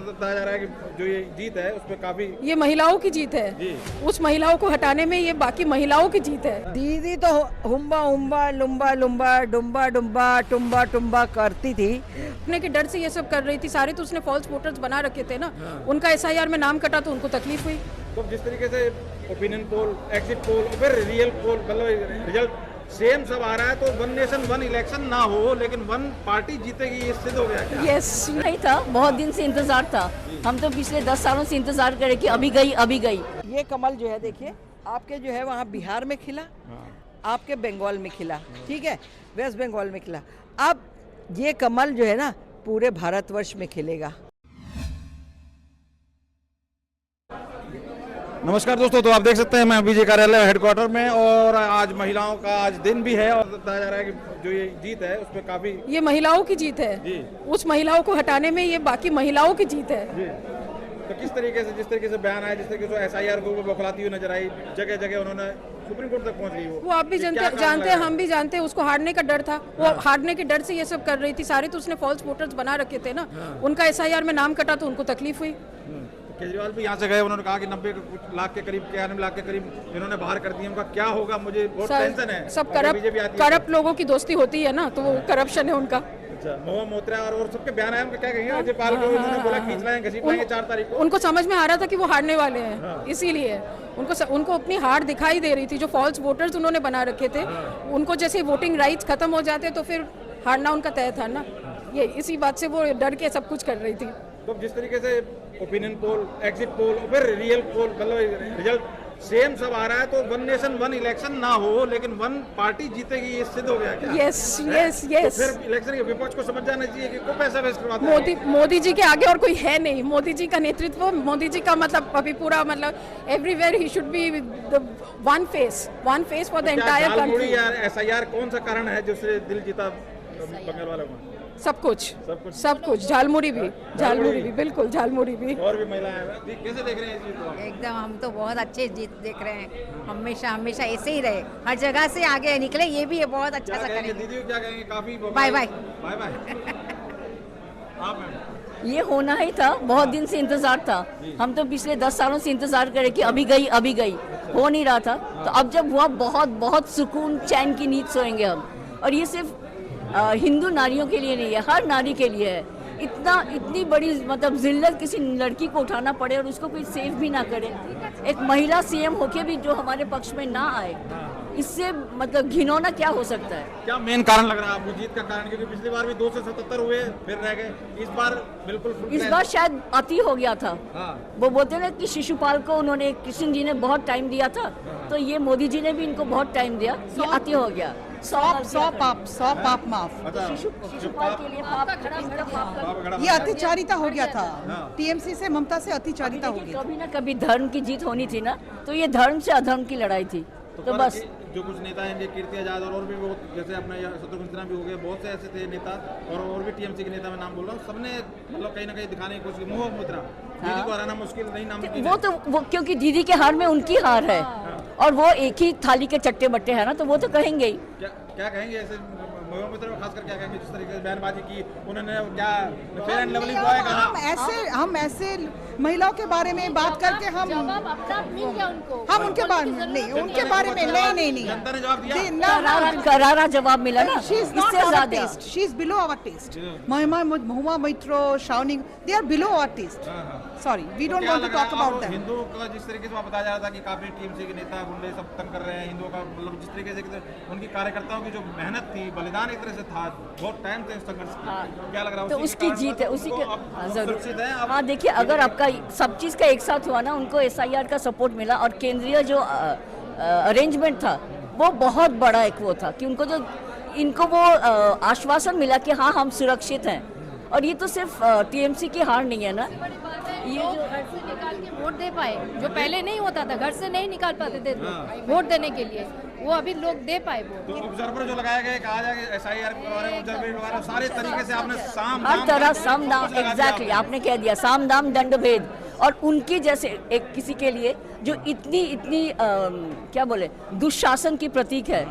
बताया जा रहा है कि जो ये जीत है उस पर काफी ये महिलाओं की जीत है जी। उस महिलाओं को हटाने में ये बाकी महिलाओं की जीत है। दीदी तो हुम्बा हुम्बा लुम्बा लुम्बा डुम्बा डुम्बा टुम्बा टुम्बा करती थी। अपने के डर से ये सब कर रही थी। सारे तो उसने फॉल्स वोटर्स बना रखे थे ना। उनका एसआईआर में नाम कटा तो उनको तकलीफ हुई। तो जिस तरीके से ओपिनियन पोल, एग्जिट पोल और फिर रियल पोल मतलब रिजल्ट सेम सब आ रहा है, तो वन नेशन वन इलेक्शन ना हो लेकिन वन पार्टी जीतेगी, ये सिद्ध हो गया क्या? यस नहीं था, बहुत दिन से इंतजार था। हम तो पिछले 10 सालों से इंतजार करे कि अभी गई अभी गई। ये कमल जो है देखिए आपके जो है वहाँ बिहार में खिला, आपके बंगाल में खिला, ठीक है, वेस्ट बंगाल में खिला। अब ये कमल जो है ना पूरे भारतवर्ष में खिलेगा। नमस्कार दोस्तों, तो आप देख सकते हैं मैं बीजे कार्यालय हेडक्वार्टर में, और आज महिलाओं का आज दिन भी है, और बताया जा रहा है कि जो ये जीत है उस पर काफी ये महिलाओं की जीत है जी। उस महिलाओं को हटाने में ये बाकी महिलाओं की जीत है जी। तो किस तरीके से, जिस तरीके से बयान आया, जिस तरीके से एसआईआर को बौखलाती हुई नजर आई, जगह जगह उन्होंने सुप्रीम कोर्ट तक पहुंच गई वो आप भी जानते हैं, हम भी जानते हैं। उसको हारने का डर था। वो हारने के डर से ये सब कर रही थी। सारे तो उसने फॉल्स वोटर्स बना रखे थे ना। उनका एसआईआर में नाम कटा तो उनको तकलीफ हुई। केजरीवाल भी यहाँ से गए, उन्होंने कहा कि 90 लाख के करीब, 91 लाख के करीब इन्होंने बाहर कर दिए। उनका क्या होगा, मुझे बहुत टेंशन है। सब करप्ट लोगों की दोस्ती होती है ना, तो वो करप्शन है उनका। अच्छा, मोह मोत्रा और सबके बयान आए, उनका क्या कहेंगे? राज्यपाल को उन्होंने बोला खींच लाएंगे, घसीट लाएंगे 4 तारीख को। उनको समझ में आ रहा था कि वो हारने वाले हैं, इसीलिए उनको अपनी हार दिखाई दे रही थी। जो फॉल्स वोटर्स उन्होंने बना रखे थे, उनको जैसे वोटिंग राइट्स खत्म हो जाते तो फिर हारना उनका तय था ना। ये इसी बात से वो डर के सब कुछ कर रही थी। तो जिस तरीके से ओपिनियन पोल, एग्जिट पोल और फिर रियल पोल मतलब रिजल्ट सेम सब आ रहा है, तो वन नेशन वन इलेक्शन ना हो लेकिन वन पार्टी जीतेगी, ये सिद्ध हो गया क्या? Yes yes yes. तो फिर इलेक्शन के विपक्ष को समझ जाना चाहिए कि को पैसा वेस्ट करवाता है। मोदी जी के आगे और कोई है नहीं। मोदी जी का नेतृत्व, मोदी जी का मतलब अभी पूरा मतलब everywhere he should be the one face for the entire country. SIR कौन सा कारण है जिससे दिल जीता बंगाल वालों का? सब कुछ झालमुड़ी भी बिल्कुल, झालमुड़ी भी। और भी महिलाएं कैसे देख रहे हैं इस चीज को? एकदम हम तो बहुत अच्छे जीत देख रहे हैं। हमेशा हमेशा ऐसे ही रहे, हर जगह से आगे निकले, ये भी है बहुत अच्छा सा करेंगे। दीदी क्या कहेंगे? काफी बाय बाय बाय बाय। आप मैम? ये होना ही था, बहुत दिन से इंतजार था। हम तो पिछले 10 सालों से इंतजार करे कि अभी गई अभी गई, हो नहीं रहा था। तो अब जब हुआ, बहुत बहुत सुकून चैन की नींद सोएंगे हम। और ये सिर्फ हिंदू नारियों के लिए नहीं है, हर नारी के लिए है। इतनी बड़ी मतलब जिल्लत किसी लड़की को उठाना पड़े और उसको कोई सेफ भी ना करे, एक महिला सीएम होके भी जो हमारे पक्ष में ना आए, इससे मतलब घिनौना क्या हो सकता है? क्या मेन कारण लग रहा है आपको जीत का कारण? क्योंकि पिछली बार भी 2 से 77 हुए, फिर रह गए। इस बार बिल्कुल इस बार शायद अति हो गया था। हाँ। वो बोलते हैं ना कि शिशुपाल को उन्होंने, कृष्ण जी ने बहुत टाइम दिया था, तो ये मोदी जी ने भी इनको बहुत टाइम दिया, ये अति हो गया। 100 पाप माफ। शिशुपाल के लिए पाप खड़ा ये अतिचारिता हो गया था। टीएमसी से, ममता से अतिचारिता हो गया। कभी ना कभी धर्म की जीत होनी थी ना, तो ये धर्म से अधर्म की लड़ाई थी। तो बस जो कुछ नेता हैं, कीर्ति आजाद और भी बहुत, जैसे अपने शत्रुघ्न सिन्हा भी हो गए, बहुत से ऐसे थे नेता, और भी टीएमसी के नेता मैं नाम बोल रहा हूँ, सबने मतलब कहीं ना कहीं दिखाने की कोशिश की। मोह मुद्रा, दीदी को हराना मुश्किल नहीं, नाम वो तो वो क्योंकि दीदी के हार में उनकी हार है, और वो एक ही थाली के चट्टे बट्टे हैं ना, तो वो तो कहेंगे ही। क्या कहेंगे ऐसे मोह मुद्रा में खासकर क्या कहेंगे? जिस तरीके से बयानबाजी की उन्होंने, क्या फेयर एंड लवली बॉय कहा? हम ऐसे महिलाओं के बारे में बात करके हम उनके बारे में नहीं, उनके बारे में नहीं जनता ने जवाब दिया, करारा जवाब मिला ना। She is below our test. Mahua Moitra, Shawni, they are below our test. Sorry, we don't want to talk about them. हिंदुओं का जिस तरीके से वहाँ बताया जा रहा था कि काफी टीएमसी के नेता गुंडे सब तंग कर रहे हैं हिंदुओं का, मतलब जिस तरीके से उनकी कार्यकर्ताओं की जो मेहनत थी, बलिदान एक तरह से था, बहुत टाइम से संघर्ष किया। क्या लग रहा है? तो उसकी जीत है, उसी के सुरक्षित है। हाँ देखिए, अगर आपका सब चीज़ का एक साथ हुआ ना, उनको एसआईआर का सपोर्ट मिला, और केंद्रीय जो अरेंजमेंट था वो बहुत बड़ा एक वो था कि इनको वो आश्वासन मिला कि हाँ हम सुरक्षित हैं। और ये तो सिर्फ टीएमसी की हार नहीं है ना, ये जो घर से निकाल के वोट दे पाए, जो पहले नहीं होता था, घर से नहीं निकाल पाते थे वोट देने के लिए, वो अभी लोग दे पाए वोट। तो ऑब्जर्वर जो लगाया गया, कहा जाए कि एसआईआर के बारे में ऑब्जर्वर वगैरह सारे तरीके से आपने हर तरह साम दाम, एग्जैक्टली आपने कह दिया, साम दाम दंड भेद। और उनकी जैसे एक किसी के लिए जो इतनी क्या बोले, दुशासन की प्रतीक है,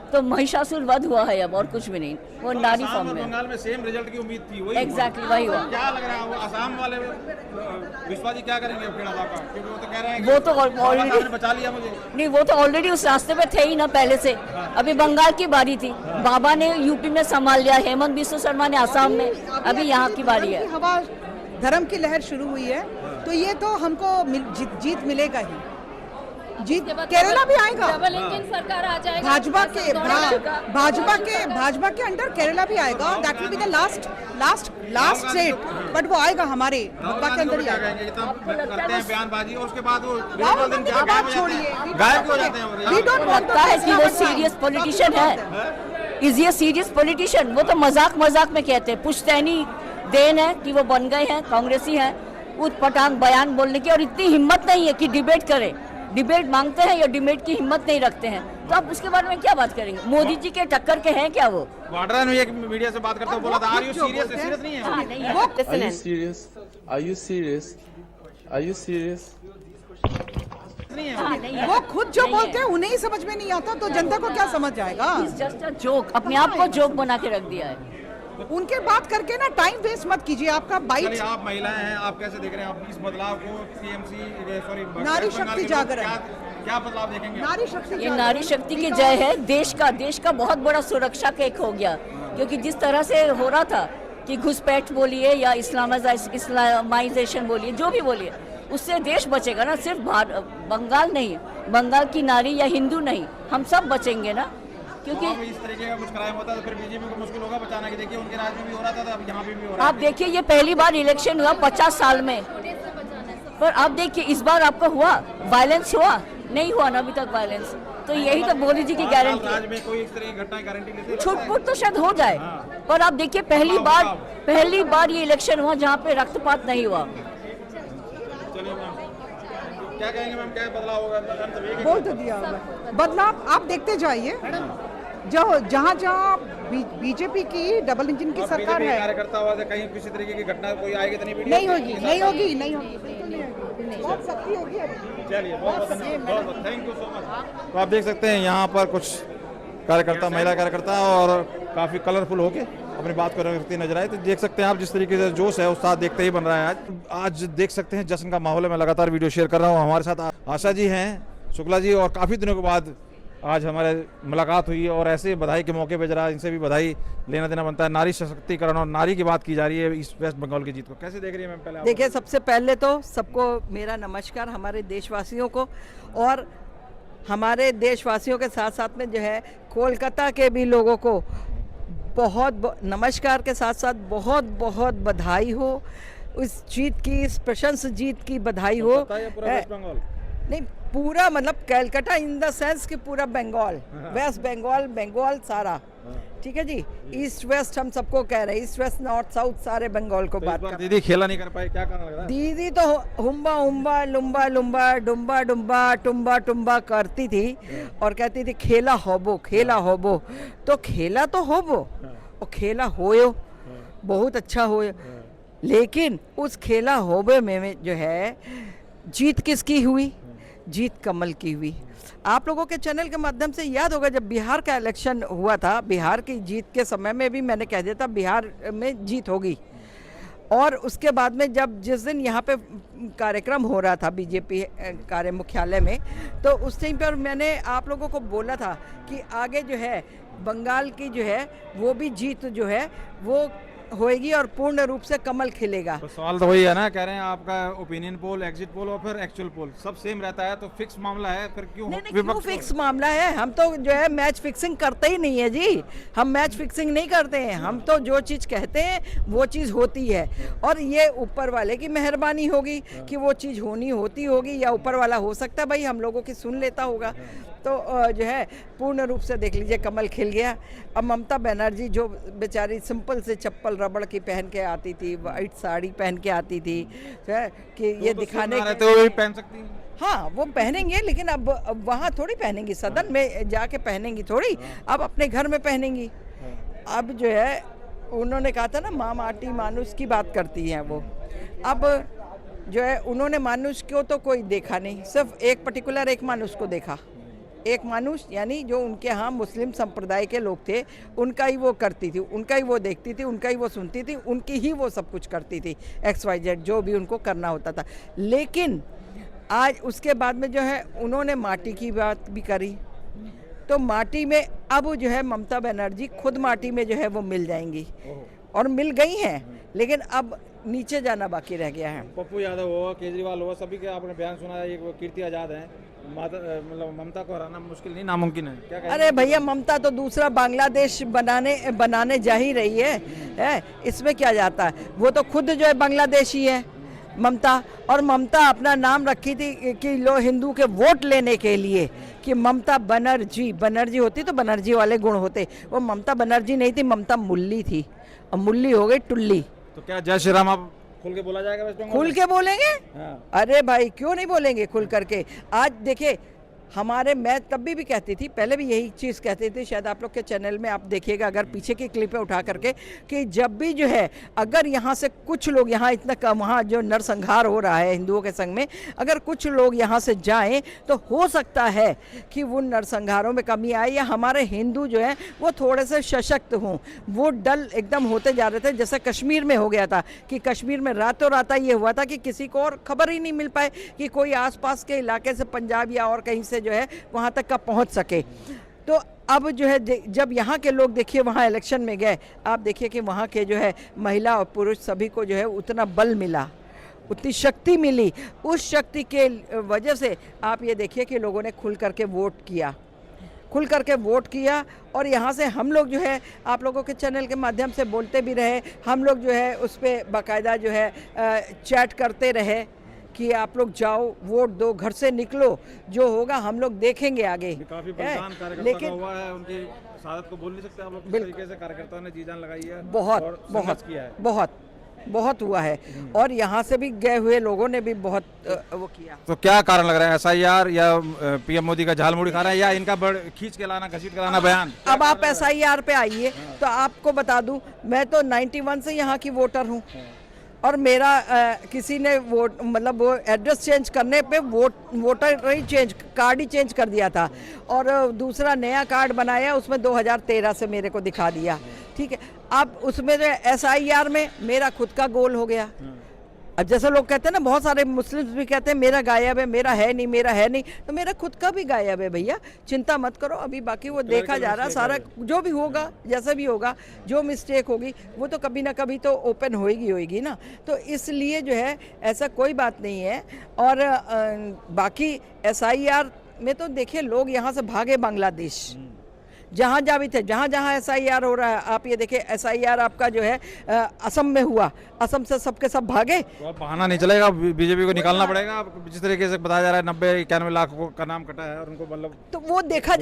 तो महिषासुर वध हुआ है अब, और कुछ भी नहीं, वो नारी असम फॉर्म और में। बंगाल में सेम रिजल्ट की उम्मीद थी, वही एग्जैक्टली वही हुआ। क्या लग रहा है वो असम वाले विश्वा जी क्या करेंगे खेड़ा साहब का, क्योंकि वो तो कह रहे हैं वो तो बाबा ऑलरेडी साहब ने बचा लिया मुझे। नहीं, वो तो ऑलरेडी उस रास्ते पे थे ही ना पहले से। अभी बंगाल की बारी थी, बाबा ने यूपी में संभाल लिया, हेमंत बिस्वा शर्मा ने आसाम में, अभी यहाँ की बारी है। हवा धर्म की लहर शुरू हुई है, तो ये तो हमको जीत मिलेगा ही। जीत केरला भी आएगा, डबल इंजन सरकार आ जाएगा, भाजपा के अंडर केरला भी आएगा। That will be the last state, but वो आएगा हमारे भाजपा के अंदर ही क्या आएगा। कहेंगे, इतना करते हैं बयानबाजी और उसके बाद वो राहुल गांधी की बात छोड़िए, गायब हो जाते हैं We don't want लगता है कि वो सीरियस पॉलिटिशियन है। इज ये सीरियस पॉलिटिशियन? वो तो मजाक मजाक में कहते हैं, पुश्तैनी देन है कि वो बन गए हैं, कांग्रेसी हैं, उटपटांग बयान बोलने की, और इतनी हिम्मत नहीं है कि डिबेट करें। डिबेट मांगते हैं या डिबेट की हिम्मत नहीं रखते हैं, तो आप उसके बारे में क्या बात करेंगे? मोदी जी के टक्कर के हैं क्या वो? वाड्रा ने एक मीडिया से बात करते हुए बोला था, आर यू सीरियस? सीरियस नहीं है हाँ, नहीं है। Are you serious? Are you serious? Are you serious? नहीं है हाँ, नहीं है। वो खुद जो नहीं है। बोलते हैं उन्हें ही समझ में नहीं आता, तो जनता को क्या समझ जाएगा? जस्ट अ जोक, अपने आप को जोक बना के रख दिया है। उनके बात करके ना टाइम वेस्ट मत कीजिए। आपका चलिए, बाइट आप महिलाएं हैं, आप कैसे देख रहे हैं आप इस बदलाव को? टीएमसी सॉरी नारी शक्ति जागरण। क्या बदलाव देखेंगे? नारी शक्ति ये जागरण। नारी शक्ति की जय है। देश का बहुत बड़ा सुरक्षा का एक हो गया, क्योंकि जिस तरह से हो रहा था कि घुसपैठ बोलिए या इस्लामाइजेशन बोलिए, जो भी बोलिए, उससे देश बचेगा ना। सिर्फ बंगाल नहीं, बंगाल की नारी या हिंदू नहीं, हम सब बचेंगे ना, क्योंकि इस तरीके का कुछ क्राइम होता है तो फिर बीजेपी को मुश्किल होगा बचाना। कि देखिए उनके राज्य में भी हो रहा था, तो अब यहाँ पे भी हो रहा आप देखिए ये पहली बार इलेक्शन हुआ 50 साल में, पर आप देखिए इस बार आपका हुआ वायलेंस हुआ नहीं हुआ ना अभी तक वायलेंस, तो यही तो मोदी जी की गारंटी है। राज्य में कोई इस तरह की घटना गारंटी लेते हैं? छुटपुट तो शायद हो जाए, पर आप देखिए पहली बार ये इलेक्शन हुआ जहाँ पे रक्तपात नहीं हुआ। चलिए मैम, क्या कहेंगे मैम, क्या बदलाव होगा? बोल तो दिया होगा। बदलाव आप देखते जाइए, जो जहाँ बीजेपी की डबल इंजन की सरकार है, कार्यकर्ता हुआ कहीं किसी तरीके की घटना कोई आएगी तो नहीं? नहीं होगी। बहुत सख्ती होगी अभी। चलिए, बहुत थैंक यू सो मच। तो आप देख सकते हैं यहाँ पर कुछ कार्यकर्ता, महिला कार्यकर्ता, और काफ़ी कलरफुल होके अपनी बात को रखती नजर आए। तो देख सकते हैं आप जिस तरीके से जोश है उत्साह देखते ही बन रहा है। आज देख सकते हैं जश्न का माहौल है। मैं लगातार वीडियो शेयर कर रहा हूँ। हमारे साथ आशा जी हैं, शुक्ला जी, और काफ़ी दिनों के बाद आज हमारे मुलाकात हुई है, और ऐसे बधाई के मौके पे जरा इनसे भी बधाई लेना देना बनता है। नारी सशक्तिकरण और नारी की बात की जा रही है इस वेस्ट बंगाल की जीत को, कैसे देख रही है मैम? पहले देखिए, सबसे पहले तो सबको मेरा नमस्कार, हमारे देशवासियों को, और हमारे देशवासियों के साथ साथ में जो है कोलकाता के भी लोगों को बहुत नमस्कार के साथ साथ बहुत बहुत बधाई हो इस जीत की, इस प्रशंस जीत की बधाई हो। पूरा वेस्ट बंगाल नहीं, पूरा मतलब कलकत्ता इन द सेंस कि पूरा बंगाल, वेस्ट बंगाल सारा, ठीक है जी। ईस्ट वेस्ट हम सबको कह रहे हैं, ईस्ट वेस्ट नॉर्थ साउथ सारे बंगाल को बात कर। दीदी खेला नहीं कर पाई, क्या कारण लग रहा है? दीदी तो हुम्बा हुम्बा लुम्बा लुम्बा डुम्बा डुम्बा टुम्बा टुम्बा करती थी और कहती थी खेला होबो, तो खेला तो होबो, और खेला होयो, बहुत अच्छा होयो, लेकिन उस खेला होबे में जो है जीत किसकी हुई? जीत कमल की हुई। आप लोगों के चैनल के माध्यम से याद होगा, जब बिहार का इलेक्शन हुआ था, बिहार की जीत के समय में भी मैंने कह दिया था बिहार में जीत होगी। और उसके बाद में जब जिस दिन यहाँ पे कार्यक्रम हो रहा था बीजेपी कार्य मुख्यालय में, तो उस टाइम पर मैंने आप लोगों को बोला था कि आगे जो है बंगाल की जो है वो भी जीत जो है वो होएगी और पूर्ण रूप से कमल खिलेगा। तो सवाल तो वही है ना, कह रहे हैं आपका ओपिनियन पोल, एग्जिट पोल और फिर एक्चुअल पोल सब सेम रहता है, तो फिक्स मामला है, फिर क्यों क्यों फिक्स मामला है? हम तो जो है मैच फिक्सिंग करते ही नहीं है जी, हम मैच फिक्सिंग नहीं करते हैं। हम तो जो चीज़ कहते हैं वो चीज़ होती है, और ये ऊपर वाले की मेहरबानी होगी कि वो चीज़ होती होगी, या ऊपर वाला हो सकता है भाई हम लोगों की सुन लेता होगा। तो जो है पूर्ण रूप से देख लीजिए कमल खिल गया। अब ममता बनर्जी जो बेचारी सिंपल से चप्पल रबड़ की पहन के आती थी, वाइट साड़ी पहन के आती थी कि ये दिखाने के, तो भी पहन सकती हैं। हाँ वो पहनेंगे, लेकिन अब वहाँ थोड़ी पहनेंगी, सदन में जाके पहनेंगी थोड़ी, अब अपने घर में पहनेंगी। अब जो है उन्होंने कहा था ना माँ माटी मानुष की बात करती हैं वो। अब जो है उन्होंने मानुष को तो कोई देखा नहीं, सिर्फ एक पर्टिकुलर एक मानुष को देखा, एक मानुष यानी जो उनके यहाँ मुस्लिम संप्रदाय के लोग थे, उनका ही वो करती थी, उनका ही वो देखती थी, उनका ही वो सुनती थी, उनकी ही वो सब कुछ करती थी, XYZ जो भी उनको करना होता था। लेकिन आज उसके बाद में जो है उन्होंने माटी की बात भी करी, तो माटी में अब जो है ममता बनर्जी खुद माटी में जो है वो मिल जाएंगी और मिल गई हैं, लेकिन अब नीचे जाना बाकी रह गया है। पप्पू यादव हो, केजरीवाल हो, सभी के आपने बयान सुना है, ये कीर्ति आजाद है, मतलब ममता को हराना मुश्किल नहीं, नामुमकिन है, क्या कहेंगे? अरे भैया, ममता तो दूसरा बांग्लादेश बनाने जा ही रही है, इसमें क्या जाता है? वो तो खुद जो है बांग्लादेशी है ममता, और ममता अपना नाम रखी थी कि लो हिंदू के वोट लेने के लिए कि ममता बनर्जी होती तो बनर्जी वाले गुण होते। वो ममता बनर्जी नहीं थी, ममता मुल्ली थी, और मुल्ली हो गई टुल्ली। तो क्या जय श्री राम आप खुल के बोला जाएगा वेस्ट बंगाल खुल के बोलेंगे? हाँ। अरे भाई क्यों नहीं बोलेंगे खुल करके? आज देखिए मैं तब भी कहती थी, पहले भी यही चीज़ कहती थी, शायद आप लोग के चैनल में आप देखिएगा अगर पीछे की क्लिपें उठा करके, कि जब भी जो है अगर यहाँ से कुछ लोग, यहाँ इतना कम, वहाँ जो नरसंहार हो रहा है हिंदुओं के संग में, अगर कुछ लोग यहाँ से जाएं तो हो सकता है कि वो नरसंहारों में कमी आए, या हमारे हिंदू जो है वो थोड़े से सशक्त हों। वो डल एकदम होते जा रहे थे, जैसे कश्मीर में हो गया था कि कश्मीर में रातों रात ये हुआ था कि किसी को और खबर ही नहीं मिल पाए कि कोई आसपास के इलाके से, पंजाब या और कहीं से जो है वहां तक का पहुंच सके। तो अब जो है जब यहाँ के लोग देखिए वहाँ इलेक्शन में गए, आप देखिए कि वहाँ के जो है महिला और पुरुष सभी को जो है उतना बल मिला, उतनी शक्ति मिली। उस शक्ति के वजह से आप ये देखिए कि लोगों ने खुल करके वोट किया, और यहाँ से हम लोग जो है आप लोगों के चैनल के माध्यम से बोलते भी रहे, हम लोग जो है उस पर बाकायदा जो है चैट करते रहे कि आप लोग जाओ वोट दो, घर से निकलो, जो होगा हम लोग देखेंगे आगे। काफी बलिदान कार्यकर्ता का हुआ है, उनकी शहादत को बोल नहीं सकते आप लोग, किस तरीके से कार्यकर्ताओं ने जी जान लगाई है, बहुत हुआ है, और यहाँ से भी गए हुए लोगों ने भी बहुत वो किया। तो क्या कारण लग रहा है, SIR या PM मोदी का झालमुड़ी खा रहा है, या इनका खींच के लाना, घसीट के लाना बयान? अब आप SIR पे आइए तो आपको बता दूं, मैं तो 91 से यहाँ की वोटर हूँ, और मेरा किसी ने वोट मतलब वो एड्रेस चेंज करने पे कार्ड ही चेंज कर दिया था, और दूसरा नया कार्ड बनाया, उसमें 2013 से मेरे को दिखा दिया। ठीक है, अब उसमें जो SIR में मेरा खुद का गोल हो गया। अब जैसे लोग कहते हैं ना, बहुत सारे मुस्लिम्स भी कहते हैं मेरा गायब है, मेरा है नहीं, तो मेरा खुद का भी गायब है भैया, चिंता मत करो। अभी बाकी वो देखा जा रहा, सारा जो भी होगा, जैसा भी होगा, जो मिस्टेक होगी वो तो कभी ना कभी तो ओपन होएगी ना, तो इसलिए जो है ऐसा कोई बात नहीं है। और बाकी SIR में तो देखिए लोग यहाँ से भागे बांग्लादेश, जहाँ भी थे, जहाँ SIR हो रहा है, आप ये देखिए SIR आपका जो है असम में हुआ, असम से सबके सब भागे। तो बहाना नहीं चलेगा, बीजेपी को निकालना पड़ेगा, जिस तरीके से बताया जा रहा है 90-91 लाख का नाम कटा है, और उनको मतलब तो वो देखा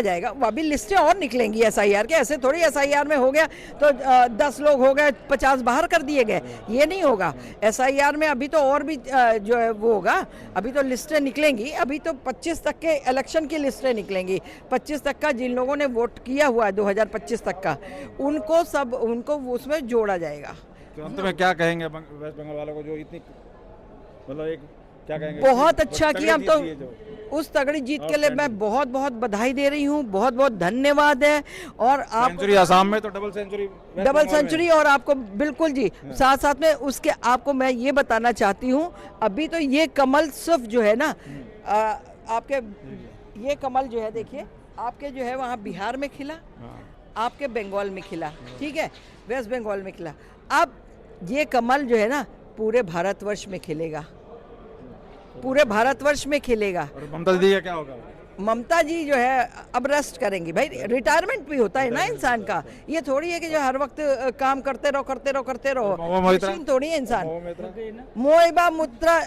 जाएगा, अभी लिस्टें और निकलेंगी SIR के, ऐसे थोड़ी SIR में हो गया तो 10 लोग हो गए, 50 बाहर कर दिए गए, ये नहीं होगा। SIR में अभी तो और भी जो है वो होगा, अभी तो लिस्टें निकलेंगी, अभी तो 25 तक के इलेक्शन की लिस्टें निकलेंगी, 25 तक का जिन लोगों ने वोट किया हुआ है 2025 तक का, उनको उसमें जोड़ा जाएगा। तो अंत में क्या कहेंगे वेस्ट बंगाल वालों को, जो इतनी मतलब एक क्या कहेंगे, बहुत अच्छा किया। हम तो उस तगड़ी जीत के लिए मैं बहुत बहुत बधाई दे रही हूँ, बहुत बहुत धन्यवाद है। और आप सेंचुरी आसाम में तो डबल सेंचुरी और आपको बिल्कुल जी, साथ साथ में उसके आपको मैं ये बताना चाहती हूँ, अभी तो ये कमल सिर्फ जो है ना आपके ये कमल जो है देखिए, आपके जो है वहाँ बिहार में खिला, आपके बंगाल में खिला, ठीक है, वेस्ट बंगाल में खिला। अब ये कमल जो है ना पूरे भारतवर्ष में खिलेगा, पूरे भारतवर्ष में खिलेगा। और ममता दीदी का क्या होगा? ममता जी जो है अब रेस्ट करेंगी भाई, रिटायरमेंट भी होता है ना इंसान का, ये थोड़ी है कि जो हर वक्त काम करते रहो, मशीन थोड़ी है इंसान। मोएबा मुद्रा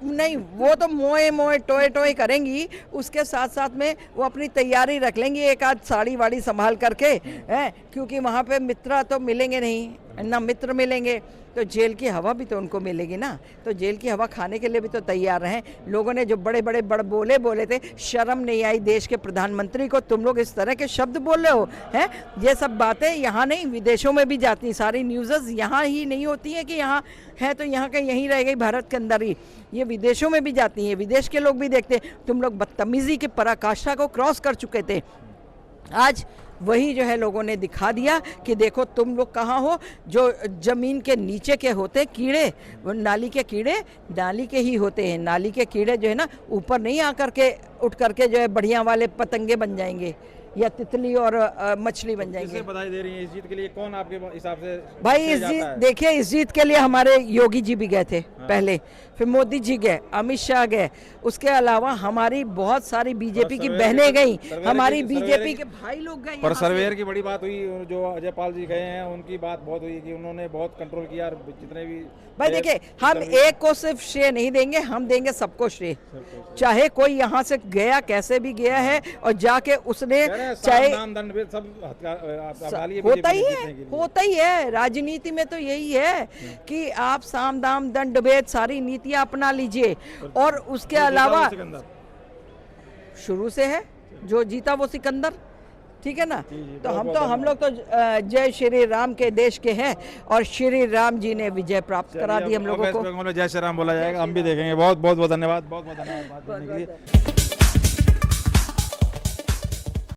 नहीं, वो तो मोए टोए करेंगी, उसके साथ साथ में वो अपनी तैयारी रख लेंगी, एक आध साड़ी वाड़ी संभाल करके, हैं, क्योंकि वहाँ पे मित्र तो मिलेंगे नहीं ना, मित्र मिलेंगे तो जेल की हवा भी तो उनको मिलेगी ना, तो जेल की हवा खाने के लिए भी तो तैयार रहें। लोगों ने जो बड़े बड़े बोले थे, शर्म नहीं आई देश के प्रधानमंत्री को, तुम लोग इस तरह के शब्द बोल रहे हो हैं। ये सब बातें यहाँ नहीं, विदेशों में भी जाती हैं, सारी न्यूज़ यहाँ ही नहीं होती हैं कि यहाँ है तो यहाँ के यहीं रह गई भारत के अंदर ही, ये विदेशों में भी जाती हैं, विदेश के लोग भी देखते हैं। तुम लोग बदतमीज़ी की पराकाष्ठा को क्रॉस कर चुके थे, आज वही जो है लोगों ने दिखा दिया कि देखो तुम लोग कहाँ हो। जो ज़मीन के नीचे के होते कीड़े, वो नाली के कीड़े नाली के ही होते हैं, नाली के कीड़े जो है ना ऊपर नहीं आकर के उठ करके जो है बढ़िया वाले पतंगे बन जाएंगे या तितली और मछली बन जाएंगे। किसे बधाई दे रही है इस जीत के लिए, कौन आपके हिसाब से भाई इस जीत, देखिए इस जीत के लिए हमारे योगी जी भी गए थे पहले, फिर मोदी जी गए, अमित शाह गए, उसके अलावा हमारी बहुत सारी बीजेपी की बहनें गई, हमारी बीजेपी के भाई लोग गए। पर सर्वेयर की बड़ी बात हुई, जो अजय पाल जी गए हैं उनकी बात बहुत हुई कि उन्होंने बहुत कंट्रोल किया, और जितने भी भाई देखिए हम एक को सिर्फ श्रेय नहीं देंगे, हम देंगे सबको श्रेय। चाहे कोई यहाँ से गया कैसे भी गया है और जाके उसने चाहे होता ही है राजनीति में, तो यही है कि आप साम दाम दंड भेद सारी नीतियां अपना लीजिए। और उसके अलावा शुरू से है जो जीता वो सिकंदर, ठीक है ना। तो हम लोग तो जय श्री राम के देश के हैं और श्री राम जी ने विजय प्राप्त करा दी हम लोगों को। जय श्री राम बोला जाएगा, हम भी देखेंगे। बहुत बहुत धन्यवाद, बहुत बहुत धन्यवाद बात करने के लिए।